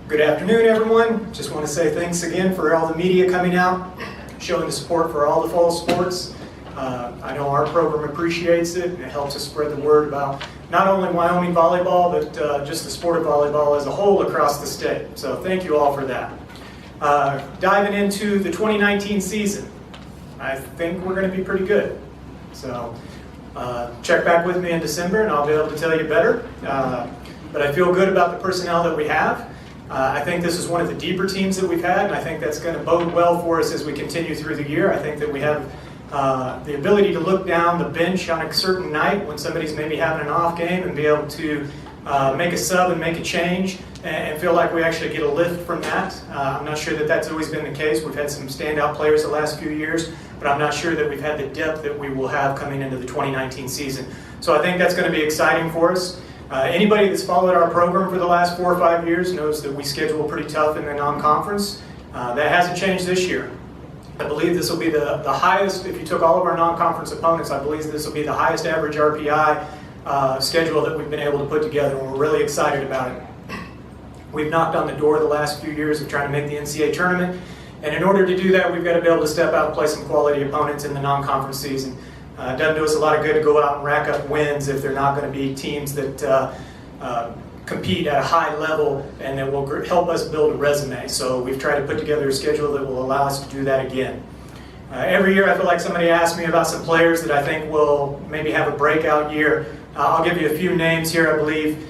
Good afternoon, everyone. Just want to say thanks again for all the media coming out, showing the support for all the fall sports. I know our program appreciates it, and it helps us spread the word about not only Wyoming volleyball, but just the sport of volleyball as a whole across the state. So thank you all for that. Diving into the 2019 season, I think we're going to be pretty good. So check back with me in December, and I'll be able to tell you better. But I feel good about the personnel that we have. I think this is one of the deeper teams that we've had, and I think that's going to bode well for us as we continue through the year. I think that we have the ability to look down the bench on a certain night when somebody's maybe having an off game and be able to make a sub and make a change and feel like we actually get a lift from that. I'm not sure that that's always been the case. We've had some standout players the last few years, but I'm not sure that we've had the depth that we will have coming into the 2019 season. So I think that's going to be exciting for us. Anybody that's followed our program for the last 4 or 5 years knows that we schedule pretty tough in the non-conference. That hasn't changed this year. I believe this will be the highest, if you took all of our non-conference opponents, I believe this will be the highest average RPI schedule that we've been able to put together, and we're really excited about it. We've knocked on the door the last few years of trying to make the NCAA tournament, and in order to do that, we've got to be able to step out and play some quality opponents in the non-conference season. It doesn't do us a lot of good to go out and rack up wins if they're not going to be teams that compete at a high level and that will help us build a resume. So we've tried to put together a schedule that will allow us to do that again. Every year I feel like somebody asks me about some players that I think will maybe have a breakout year. I'll give you a few names here. I believe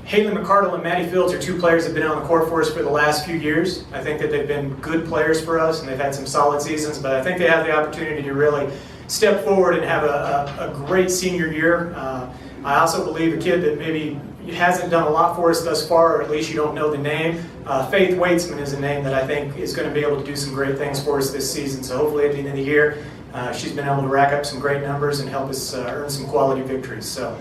Haley McCardle and Maddie Fields are two players that have been on the court for us for the last few years. I think that they've been good players for us, and they've had some solid seasons, but I think they have the opportunity to really step forward and have a great senior year. I also believe a kid that maybe hasn't done a lot for us thus far, or at least you don't know the name, Faith Waitsman is a name that I think is going to be able to do some great things for us this season. So hopefully at the end of the year, she's been able to rack up some great numbers and help us earn some quality victories. So.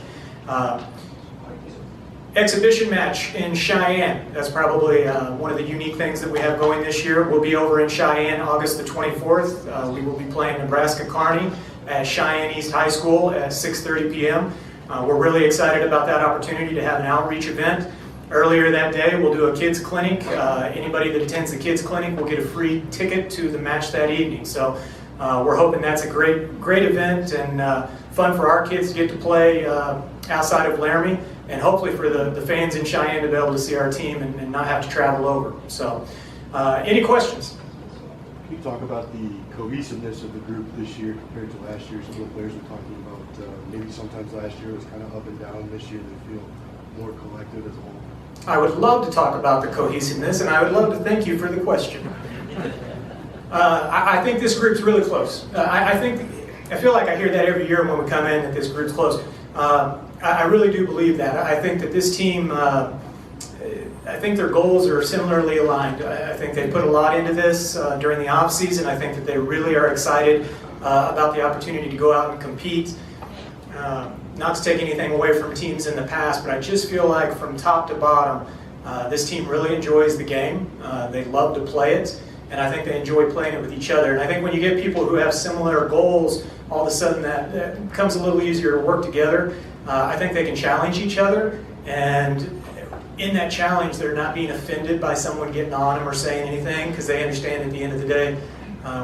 Exhibition match in Cheyenne. That's probably one of the unique things that we have going this year. We'll be over in Cheyenne August the 24th. We will be playing Nebraska Kearney at Cheyenne East High School at 6:30 p.m. We're really excited about that opportunity to have an outreach event. Earlier that day, we'll do a kids clinic. Anybody that attends the kids clinic will get a free ticket to the match that evening. So we're hoping that's a great event and fun for our kids to get to play outside of Laramie, and hopefully for the fans in Cheyenne to be able to see our team and not have to travel over. So, any questions? Can you talk about the cohesiveness of the group this year compared to last year? Some of the players were talking about maybe sometimes last year was kind of up and down. This year they feel more collective as a whole. I would love to talk about the cohesiveness, and I would love to thank you for the question. I think this group's really close. I feel like I hear that every year when we come in that this group's close. I really do believe that. I think that this team, I think their goals are similarly aligned. I think they put a lot into this during the off season. I think that they really are excited about the opportunity to go out and compete. Not to take anything away from teams in the past, but I just feel like from top to bottom, this team really enjoys the game. They love to play it, and I think they enjoy playing it with each other. And I think when you get people who have similar goals, all of a sudden that becomes a little easier to work together. I think they can challenge each other, and in that challenge they're not being offended by someone getting on them or saying anything, because they understand at the end of the day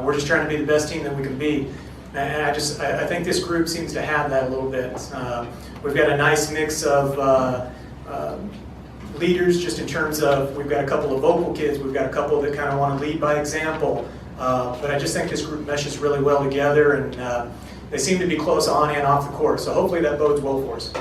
we're just trying to be the best team that we can be. And I think this group seems to have that a little bit. We've got a nice mix of leaders, just in terms of we've got a couple of vocal kids, we've got a couple that kind of want to lead by example, but I just think this group meshes really well together, and they seem to be close on and off the court, so hopefully that bodes well for us.